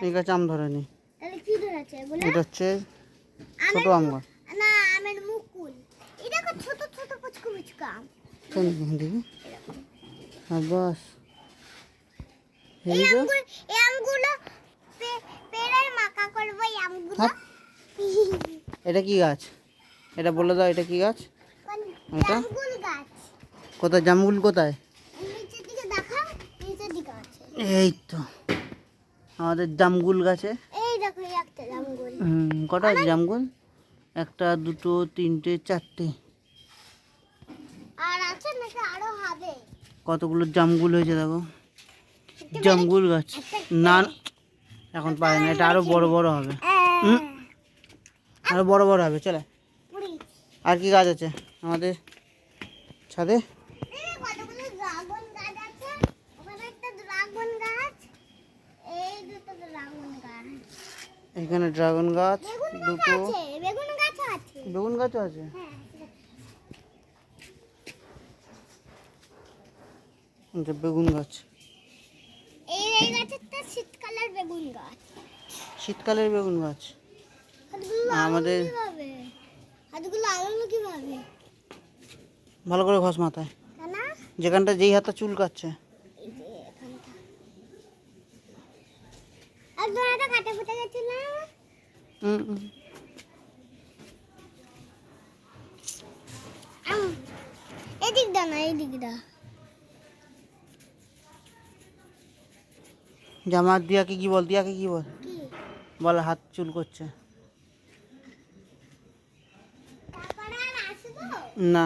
এই গাছ আম ধরেনি। তাহলে কি ধরেছে বলে? এটা হচ্ছে ছোট আম গাছ। না, আমের মুকুল। এটা কত ছোট ছোট পুচকু পুচকু আম। কোন দেখি? বাস এই আমগুলো পেড়ের মাকা করব এই আমগুলো। এটা কি গাছ? এটা বলে দাও, এটা কি গাছ? এটা জামগুল গাছ। কোথায় জামগুল কোথায়? নিচের দিকে দেখাও, নিচের দিকে আছে। এই তো আমাদের জামগুল গাছে। এই দেখো এই একটা জামগুল। কটা আছে জামগুল? একটা, দুটো, তিনটে, চারটে। আর আছে নাকি আরো হবে? কতগুলো জামগুল হয়েছে দেখো। জামগুল গাছ না, এখন পারে না। এটা আরো বড় বড় হবে, আরো বড় বড় হবে। চলে। আর কি গাছ আছে আমাদের ছাদে? কতগুলো ড্রাগন গাছ আছে। ওখানে একটা ড্রাগন গাছ, এই দুটো ড্রাগন গাছ। এখানে ড্রাগন গাছ দুটো। বেগুন গাছ আছে। বেগুন গাছও আছে। হ্যাঁ, বেগুন গাছ। এই গাছটা শীতকালের বেগুন গাছ। শীতকালের বেগুন গাছ। আমাদের হাতগুলো আলাদা কিভাবে? ভালো করে ঘষ মাথায়, কেন? যেখানটা যেই হাতটা চুল কাটছে। এই যে এখানটা আর ধরাটা কাটে ফুটে গেছিল। এদিক দা না, এদিক দা। জামা দিয়াকে কি বল? দিয়াকে কি বল? কি বল হাত চুল করছে। তারপরে আর আসবো না।